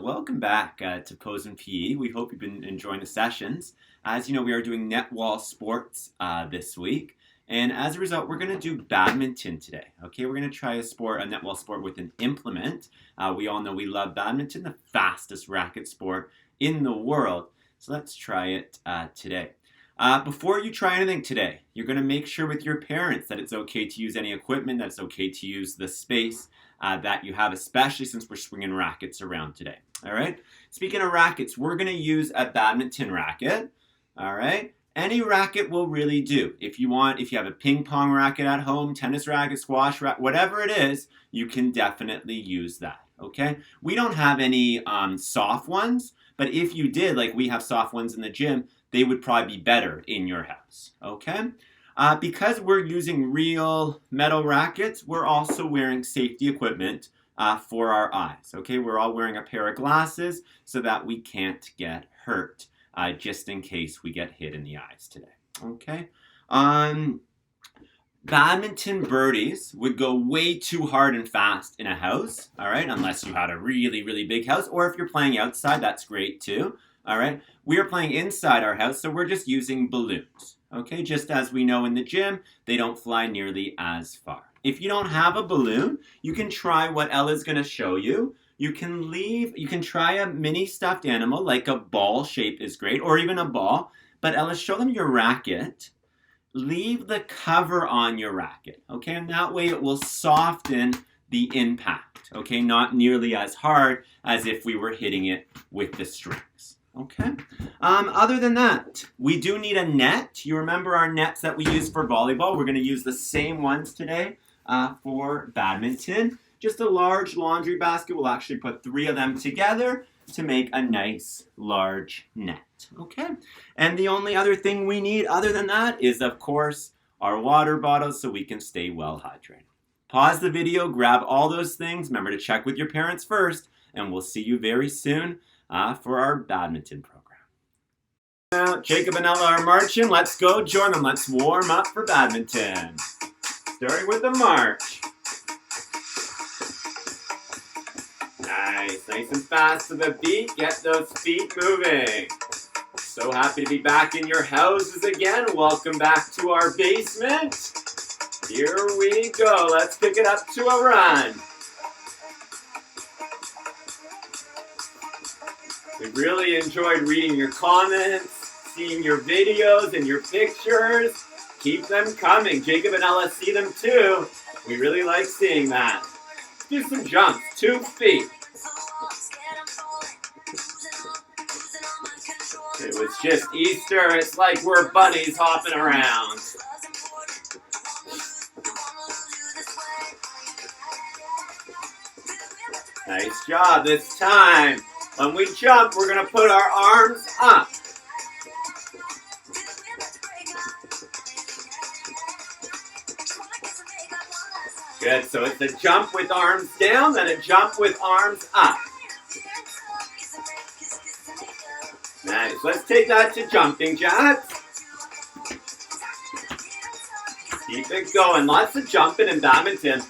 Welcome back to Pose and PE. We hope you've been enjoying the sessions. As you know, we are doing net wall sports this week. And as a result, we're going to do badminton today. Okay, we're going to try a net wall sport with an implement. We all know we love badminton, the fastest racket sport in the world. So let's try it today. Before you try anything today, you're going to make sure with your parents that it's okay to use any equipment, that it's okay to use the space that you have, especially since we're swinging rackets around today. All right. Speaking of rackets, we're going to use a badminton racket. All right. Any racket will really do. If you have a ping pong racket at home, tennis racket, squash racket, whatever it is, you can definitely use that. Okay. We don't have any soft ones, but if you did, like we have soft ones in the gym, they would probably be better in your house. Okay. Because we're using real metal rackets, we're also wearing safety equipment for our eyes. Okay, we're all wearing a pair of glasses so that we can't get hurt, just in case we get hit in the eyes today. Okay, badminton birdies would go way too hard and fast in a house. All right, unless you had a really, really big house, or if you're playing outside, that's great too. All right, we are playing inside our house, so we're just using balloons. Okay, just as we know in the gym, they don't fly nearly as far. If you don't have a balloon, you can try what Ella's going to show you. You can try a mini stuffed animal, like a ball shape is great, or even a ball. But Ella, show them your racket. Leave the cover on your racket, okay? And that way it will soften the impact, okay? Not nearly as hard as if we were hitting it with the strings. Okay. Other than that, we do need a net. You remember our nets that we use for volleyball? We're going to use the same ones today for badminton. Just a large laundry basket. We'll actually put 3 of them together to make a nice large net. Okay. And the only other thing we need other than that is, of course, our water bottles so we can stay well hydrated. Pause the video, grab all those things. Remember to check with your parents first, and we'll see you very soon for our badminton program. Now, Jacob and Ella are marching. Let's go join them. Let's warm up for badminton. Starting with the march. Nice and fast to the beat. Get those feet moving. So happy to be back in your houses again. Welcome back to our basement. Here we go. Let's pick it up to a run. We really enjoyed reading your comments, seeing your videos and your pictures. Keep them coming. Jacob and Ella see them too. We really like seeing that. Do some jumps, 2 feet. It was just Easter. It's like we're bunnies hopping around. Nice job this time. When we jump, we're going to put our arms up. Good, so it's a jump with arms down, then a jump with arms up. Nice, let's take that to jumping jacks. Keep it going, lots of jumping in badminton.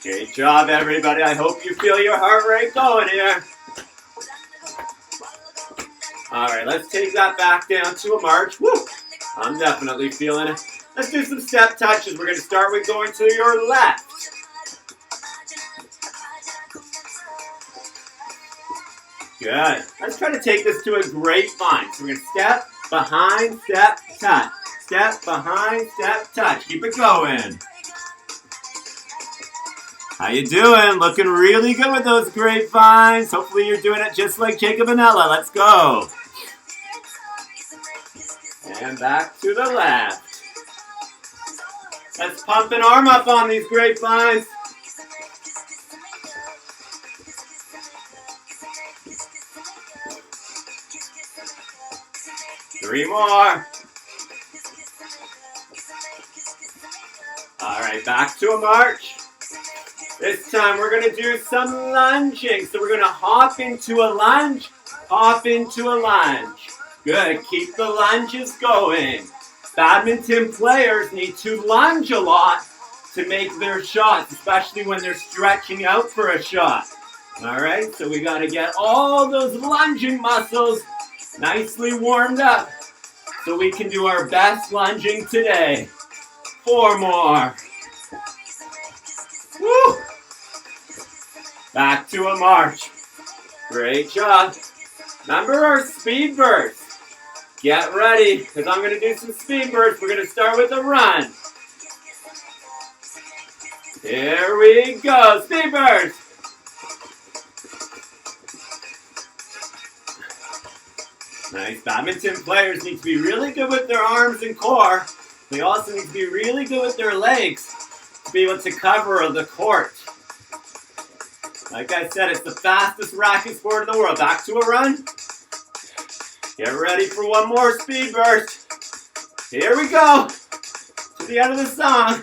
Great job, everybody. I hope you feel your heart rate going here. All right, let's take that back down to a march. Woo! I'm definitely feeling it. Let's do some step touches. We're going to start with going to your left. Good. Let's try to take this to a grapevine. So we're going to step, behind, step, touch. Step, behind, step, touch. Keep it going. How you doing? Looking really good with those grapevines. Hopefully you're doing it just like Jacob and Ella. Let's go. And back to the left. Let's pump an arm up on these grapevines. Three more. All right, back to a march. This time we're going to do some lunging. So we're going to hop into a lunge, hop into a lunge. Good. Keep the lunges going. Badminton players need to lunge a lot to make their shots, especially when they're stretching out for a shot. All right, so we got to get all those lunging muscles nicely warmed up so we can do our best lunging today. 4 more. Woo! Back to a march. Great job. Remember our speed burst. Get ready, because I'm going to do some speed bursts. We're going to start with a run. Here we go. Speed burst. Nice. Badminton players need to be really good with their arms and core. They also need to be really good with their legs to be able to cover the court. Like I said, it's the fastest racket sport in the world. Back to a run. Get ready for one more speed burst. Here we go. To the end of the song.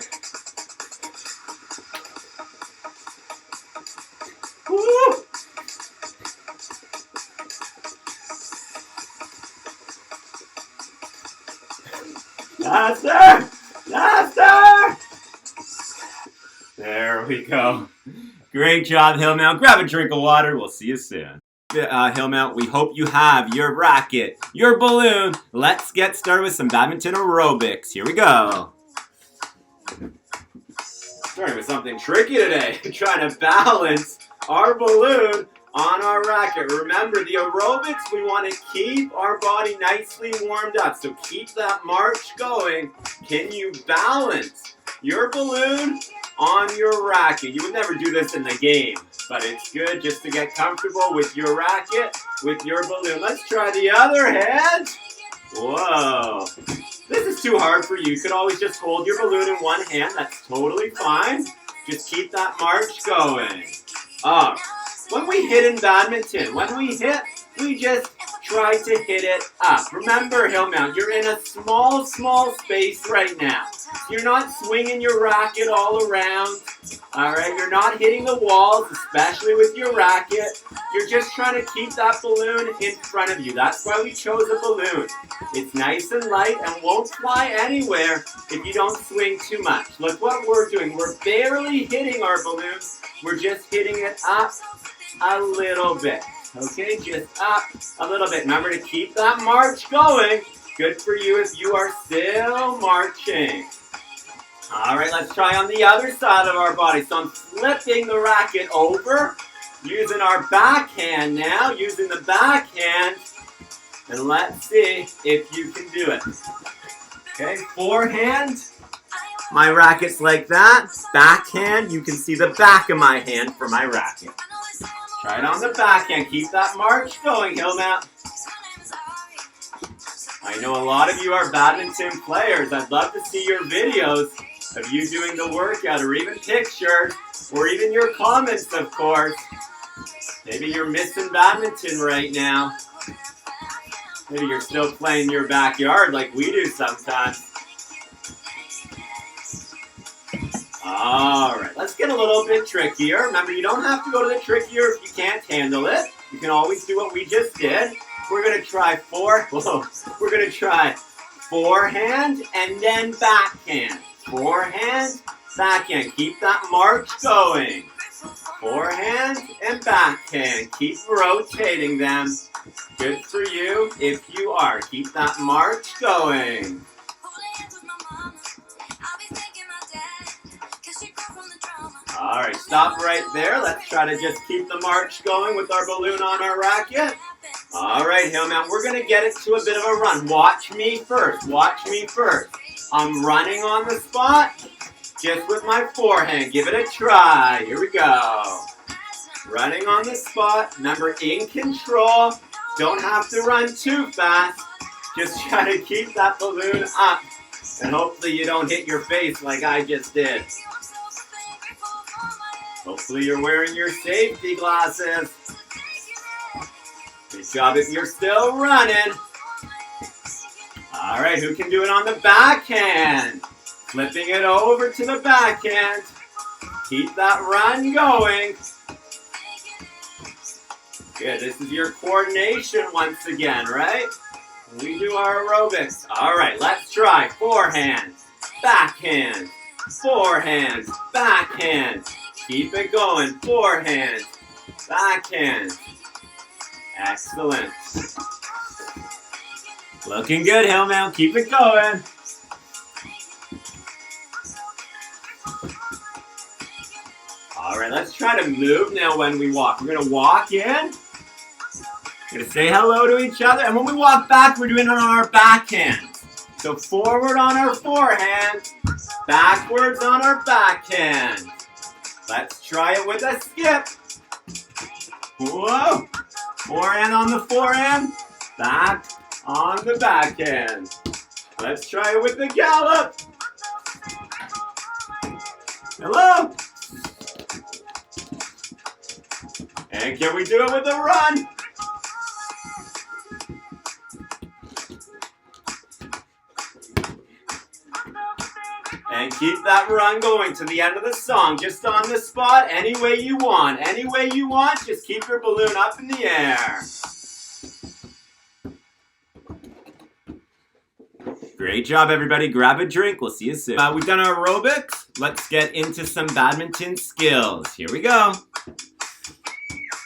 Woo! Faster! Faster! There we go. Great job, Hillmount. Grab a drink of water. We'll see you soon. Hillmount, we hope you have your racket, your balloon. Let's get started with some badminton aerobics. Here we go. Starting with something tricky today. Trying to balance our balloon on our racket. Remember, the aerobics, we want to keep our body nicely warmed up. So keep that march going. Can you balance your balloon on your racket? You would never do this in the game, but it's good just to get comfortable with your racket, with your balloon. Let's try the other hand. Whoa. This is too hard for you. You could always just hold your balloon in one hand. That's totally fine. Just keep that march going. When we hit in badminton, we just try to hit it up. Remember, Hillmount, you're in a small space right now. You're not swinging your racket all around. All right, you're not hitting the walls, especially with your racket. You're just trying to keep that balloon in front of you. That's why we chose a balloon. It's nice and light and won't fly anywhere if you don't swing too much. Look what we're doing. We're barely hitting our balloon. We're just hitting it up a little bit. Okay, just up a little bit. Remember to keep that march going. Good for you if you are still marching. All right, let's try on the other side of our body. So I'm flipping the racket over, using our backhand now, using the backhand. And let's see if you can do it. Okay, forehand. My racket's like that. Backhand, you can see the back of my hand for my racket. Try it on the backhand. Keep that march going, Hillmount. I know a lot of you are badminton players. I'd love to see your videos of you doing the workout, or even pictures, or even your comments, of course. Maybe you're missing badminton right now. Maybe you're still playing in your backyard like we do sometimes. Alright, let's get a little bit trickier. Remember, you don't have to go to the trickier if you can't handle it. You can always do what we just did. We're going to try forehand and then backhand. Forehand, backhand. Keep that march going. Forehand and backhand. Keep rotating them. Good for you if you are. Keep that march going. Alright, stop right there. Let's try to just keep the march going with our balloon on our racket. Alright, Hillmount, we're going to get it to a bit of a run. Watch me first. Watch me first. I'm running on the spot just with my forehand. Give it a try. Here we go. Running on the spot. Remember, in control. Don't have to run too fast. Just try to keep that balloon up. And hopefully you don't hit your face like I just did. Hopefully you're wearing your safety glasses. Good job if you're still running. All right, who can do it on the backhand? Flipping it over to the backhand. Keep that run going. Good, this is your coordination once again, right? We do our aerobics. All right, let's try forehand, backhand, forehand, backhand. Keep it going. Forehand, backhand. Excellent. Looking good, Hillman. Keep it going. All right, let's try to move now when we walk. We're going to walk in. We're going to say hello to each other. And when we walk back, we're doing it on our backhand. So forward on our forehand, backwards on our backhand. Let's try it with a skip. Whoa. Forehand on the forehand, back on the backhand. Let's try it with the gallop. Hello. And can we do it with a run? And keep that run going to the end of the song, just on the spot, any way you want. Any way you want, just keep your balloon up in the air. Great job, everybody. Grab a drink. We'll see you soon. We've done our aerobics. Let's get into some badminton skills. Here we go.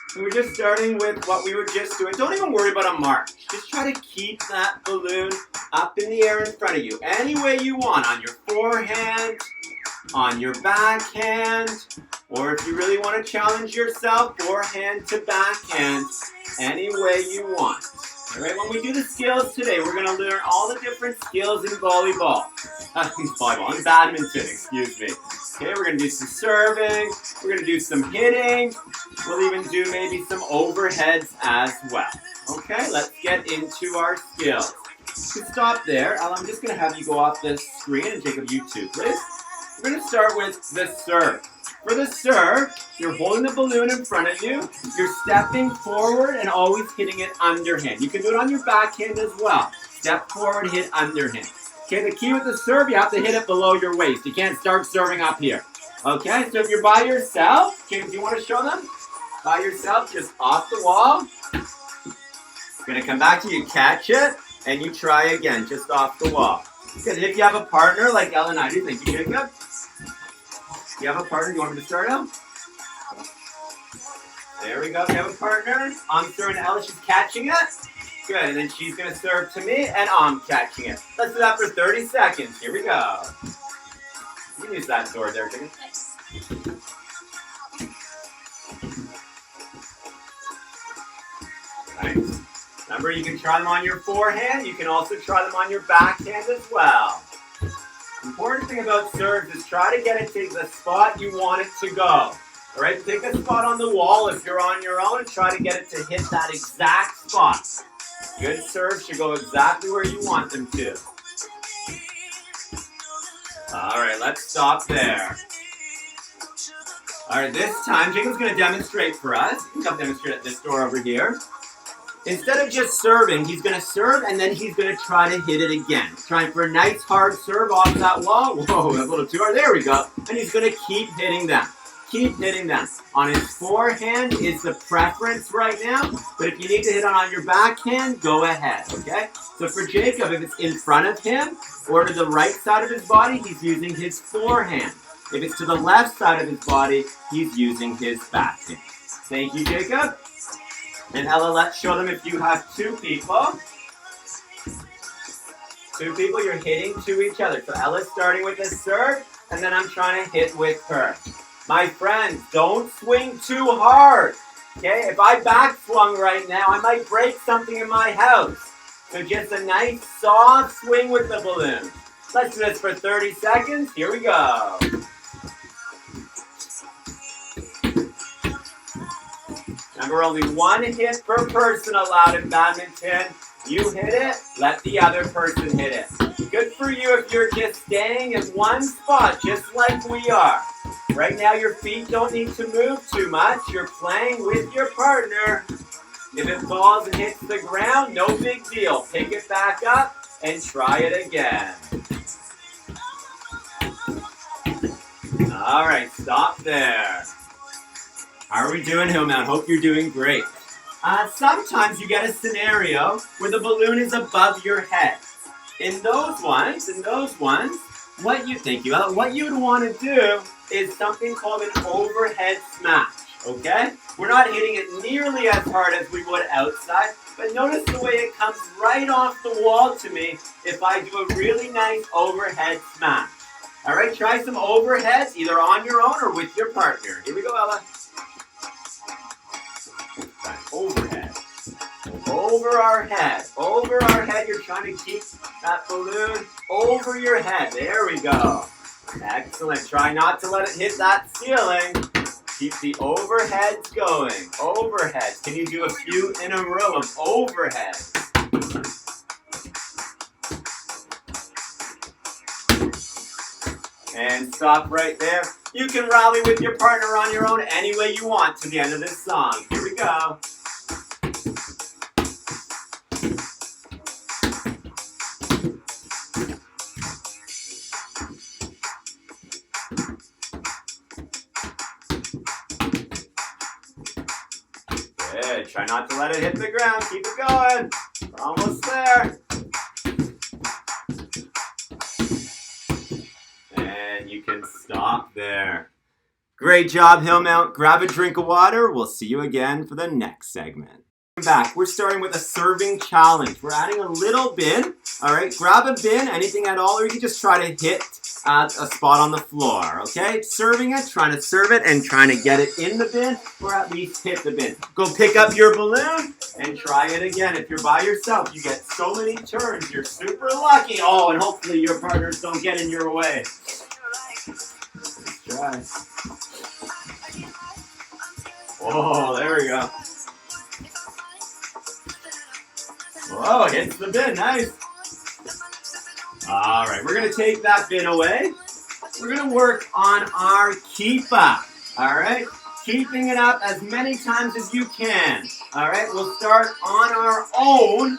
So we're just starting with what we were just doing. Don't even worry about a mark. Just try to keep that balloon up in the air in front of you. Any way you want. On your forehand, on your backhand, or if you really want to challenge yourself, forehand to backhand. Any way you want. All right, when we do the skills today, we're going to learn all the different skills in volleyball. In badminton, excuse me. Okay, we're going to do some serving. We're going to do some hitting. We'll even do maybe some overheads as well. Okay, let's get into our skills. To stop there, I'm just going to have you go off the screen and Jacob, you too, please. We're going to start with the serve. For the serve, you're holding the balloon in front of you. You're stepping forward and always hitting it underhand. You can do it on your backhand as well. Step forward, hit underhand. Okay, the key with the serve, you have to hit it below your waist. You can't start serving up here. Okay, so if you're by yourself, James, do you want to show them? By yourself, just off the wall. You're going to come back to you, catch it, and you try again, just off the wall. Because if you have a partner like Ellen and I do, thank you, Jacob. If you have a partner, you want me to start out? There we go. We have a partner. I'm throwing to Ella. She's catching it. Good. And then she's going to serve to me, and I'm catching it. Let's do that for 30 seconds. Here we go. You can use that sword there, Chicken. Nice. Remember, you can try them on your forehand. You can also try them on your backhand as well. Important thing about serves is try to get it to the spot you want it to go. All right, pick a spot on the wall if you're on your own and try to get it to hit that exact spot. Good serves should go exactly where you want them to. All right, let's stop there. All right, this time Jacob's going to demonstrate for us. You can come demonstrate at this door over here. Instead of just serving, he's going to serve and then he's going to try to hit it again. Trying for a nice hard serve off that wall. Whoa, that's a little too hard. There we go. And he's going to keep hitting them. Keep hitting them. On his forehand is the preference right now. But if you need to hit on your backhand, go ahead. Okay? So for Jacob, if it's in front of him or to the right side of his body, he's using his forehand. If it's to the left side of his body, he's using his backhand. Thank you, Jacob. And Ella, let's show them if you have two people. Two people, you're hitting to each other. So Ella's starting with a serve, and then I'm trying to hit with her. My friends, don't swing too hard. Okay, if I back swung right now, I might break something in my house. So just a nice soft swing with the balloon. Let's do this for 30 seconds. Here we go. Remember, only one hit per person allowed in badminton. You hit it, let the other person hit it. Good for you if you're just staying in one spot, just like we are. Right now, your feet don't need to move too much. You're playing with your partner. If it falls and hits the ground, no big deal. Pick it back up and try it again. All right, stop there. How are we doing, Hillman? Hope you're doing great. Sometimes you get a scenario where the balloon is above your head. In those ones, what you think what you'd want to do is something called an overhead smash. Okay? We're not hitting it nearly as hard as we would outside, but notice the way it comes right off the wall to me if I do a really nice overhead smash. All right, try some overheads either on your own or with your partner. Here we go, Ella. Overhead. Over our head. Over our head. You're trying to keep that balloon over your head. There we go. Excellent. Try not to let it hit that ceiling. Keep the overheads going. Overheads. Can you do a few in a row of overheads? And stop right there. You can rally with your partner on your own any way you want to the end of this song. Here we go. Good. Try not to let it hit the ground. Keep it going. We're almost there. And you can stop there. Great job, Hillmount. Grab a drink of water. We'll see you again for the next segment. Back. We're starting with a serving challenge. We're adding a little bin. All right, grab a bin, anything at all, or you can just try to hit a spot on the floor. Okay, serving it, trying to serve it, and trying to get it in the bin, or at least hit the bin. Go pick up your balloon and try it again. If you're by yourself, you get so many turns. You're super lucky. Oh, and hopefully your partners don't get in your way. Let's try. Oh, there we go. Whoa, hits the bin, nice. All right, we're gonna take that bin away. We're gonna work on our keep up, all right? Keeping it up as many times as you can, all right? We'll start on our own,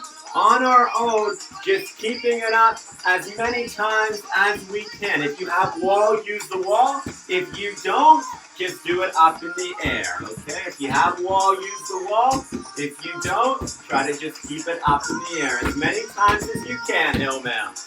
just keeping it up as many times as we can. If you have wall, use the wall. If you don't, just do it up in the air, okay? If you have wall, use the wall. If you don't, try to just keep it up in the air as many times as you can, Hillmount.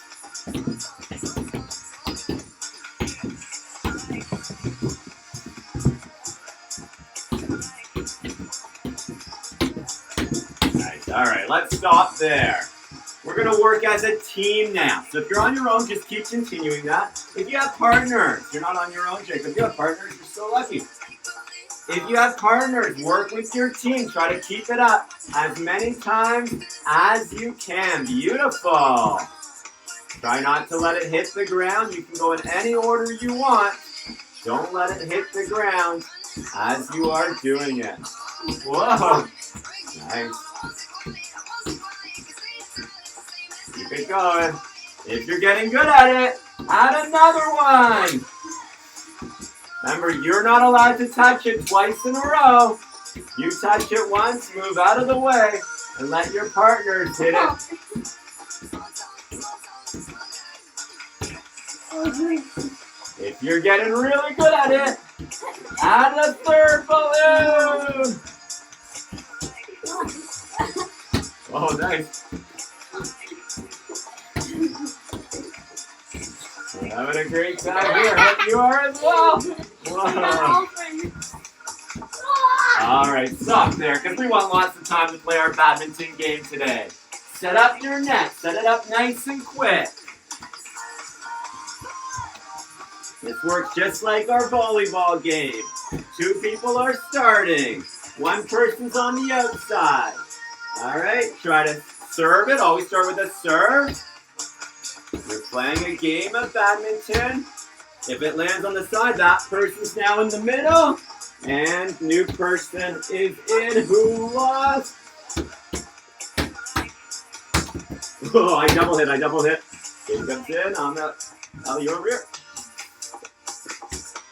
Nice, all right, let's stop there. We're gonna work as a team now. So if you're on your own, just keep continuing that. If you have partners, you're not on your own, Jake. If you have partners, you're so lucky. If you have partners, work with your team. Try to keep it up as many times as you can. Beautiful. Try not to let it hit the ground. You can go in any order you want. Don't let it hit the ground as you are doing it. Whoa. Nice. Keep it going. If you're getting good at it, add another one. Remember, you're not allowed to touch it twice in a row. You touch it once, move out of the way, and let your partners hit it. If you're getting really good at it, add a third balloon. Oh, nice. We're having a great time here. Hope you are as well. Whoa. All right, stop there, because we want lots of time to play our badminton game today. Set up your net. Set it up nice and quick. This works just like our volleyball game. 2 people are starting. 1 person's on the outside. All right, try to serve it. Always start with a serve. You're playing a game of badminton. If it lands on the side, that person's now in the middle. And new person is in who lost. Oh, I double hit. It comes in. I'm not. Oh, you're over here.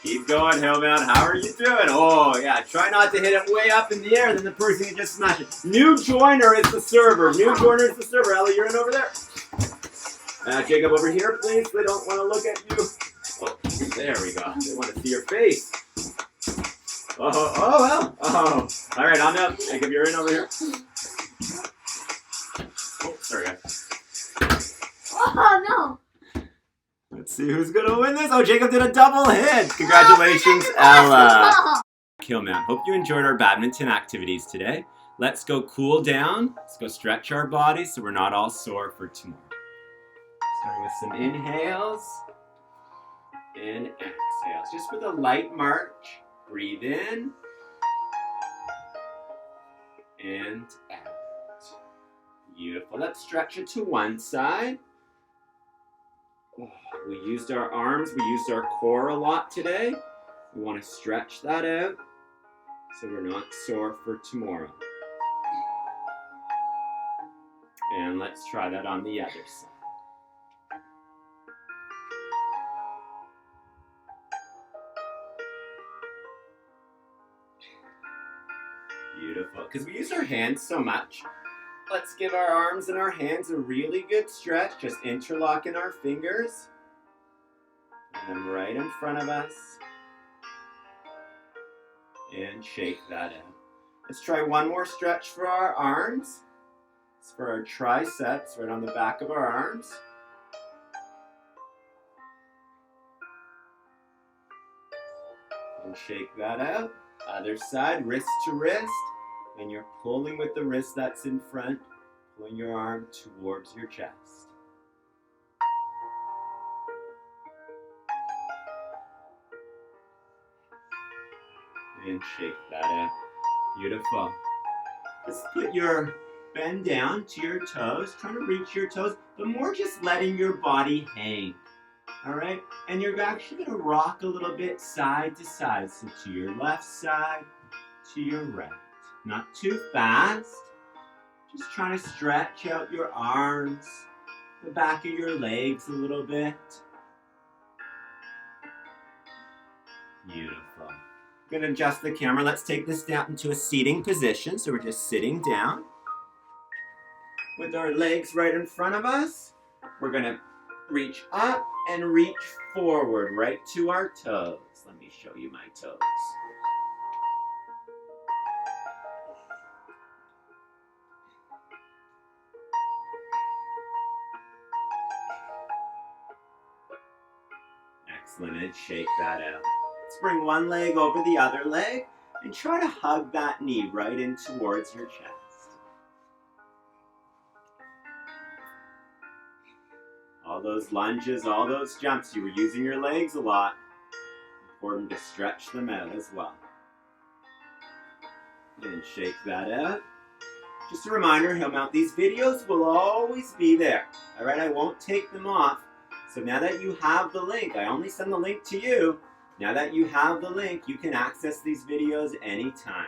Keep going, Hillmount. How are you doing? Oh, yeah. Try not to hit it way up in the air, then the person can just smash it. New joiner is the server. Ellie, you're in over there. Jacob, over here, please. They don't want to look at you. Oh, there we go. They want to see your face. Oh, well. Oh, All right, on up. Jacob, you're in over here. Oh, sorry, guys. Oh, no. Let's see who's going to win this. Oh, Jacob did a double hit. Congratulations, Ella. Hillmount, hope you enjoyed our badminton activities today. Let's go cool down. Let's go stretch our bodies so we're not all sore for tomorrow. Starting with some inhales and exhales. Just with a light march. Breathe in and out. Beautiful. Let's stretch it to one side. We used our arms, we used our core a lot today. We want to stretch that out so we're not sore for tomorrow. And let's try that on the other side. Beautiful. Because we use our hands so much, let's give our arms and our hands a really good stretch. Just interlocking our fingers. And then right in front of us. And shake that out. Let's try one more stretch for our arms. It's for our triceps, right on the back of our arms. And shake that out. Other side, wrist to wrist. And you're pulling with the wrist that's in front, pulling your arm towards your chest. And shake that out. Beautiful. Just put your bend down to your toes, trying to reach your toes, but more just letting your body hang. All right? And you're actually going to rock a little bit side to side. So to your left side, to your right. Not too fast. Just trying to stretch out your arms, the back of your legs a little bit. Beautiful. I'm going to adjust the camera. Let's take this down into a seating position. So we're just sitting down with our legs right in front of us. We're going to reach up and reach forward right to our toes. Let me show you my toes. Excellent, and shake that out. Let's bring one leg over the other leg and try to hug that knee right in towards your chest. All those lunges, all those jumps, you were using your legs a lot. Important to stretch them out as well. And shake that out. Just a reminder, Hillmount, these videos will always be there. All right, I won't take them off. So now that you have the link, I only send the link to you. Now that you have the link, you can access these videos anytime.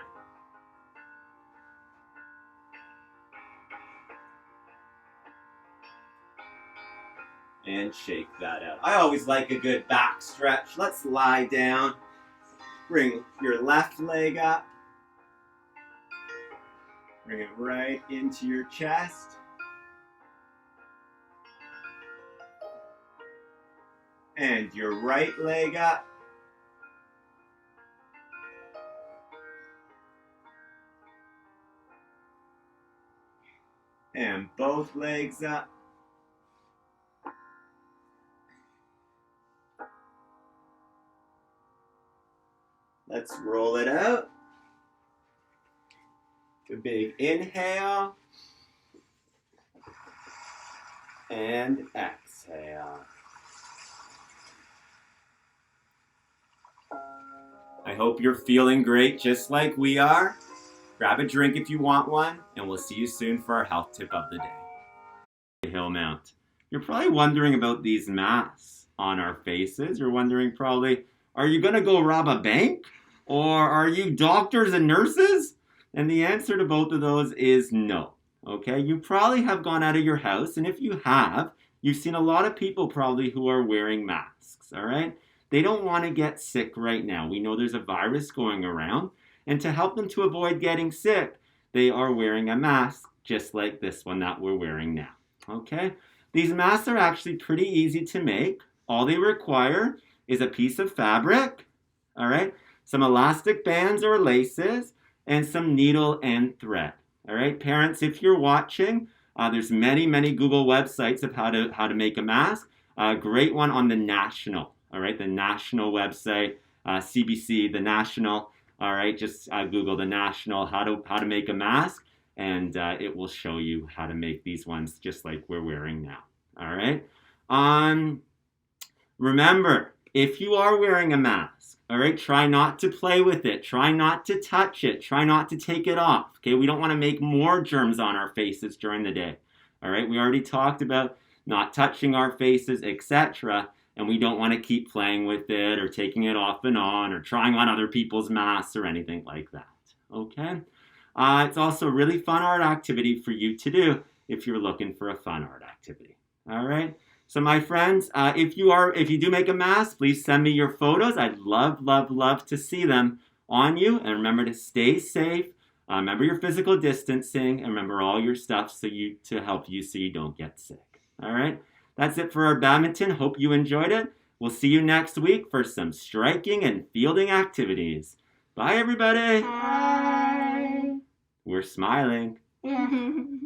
And shake that out. I always like a good back stretch. Let's lie down. Bring your left leg up. Bring it right into your chest. And your right leg up. And both legs up. Let's roll it out. A big inhale. And exhale. I hope you're feeling great just like we are. Grab a drink if you want one, and we'll see you soon for our health tip of the day. Hillmount. You're probably wondering about these masks on our faces. You're wondering probably, are you going to go rob a bank? Or are you doctors and nurses? And the answer to both of those is no. Okay, you probably have gone out of your house, and if you have, you've seen a lot of people probably who are wearing masks, all right? They don't want to get sick right now. We know there's a virus going around, and to help them to avoid getting sick, they are wearing a mask just like this one that we're wearing now, okay? These masks are actually pretty easy to make. All they require is a piece of fabric, all right? Some elastic bands or laces, and some needle and thread. All right, parents, if you're watching, there's many Google websites of how to make a mask. A great one on the national, all right, the national website, CBC, the national. All right, just Google the national how to make a mask, and it will show you how to make these ones just like we're wearing now. All right. Remember, if you are wearing a mask, all right, try not to play with it. Try not to touch it. Try not to take it off. Okay, we don't want to make more germs on our faces during the day. All right, we already talked about not touching our faces, etc. And we don't want to keep playing with it or taking it off and on or trying on other people's masks or anything like that. Okay, it's also a really fun art activity for you to do if you're looking for a fun art activity. All right. So my friends, if you do make a mask, please send me your photos. I'd love to see them on you. And remember to stay safe. Remember your physical distancing, and remember all your stuff to help you so you don't get sick. All right, that's it for our badminton. Hope you enjoyed it. We'll see you next week for some striking and fielding activities. Bye, everybody. Bye. We're smiling. Yeah.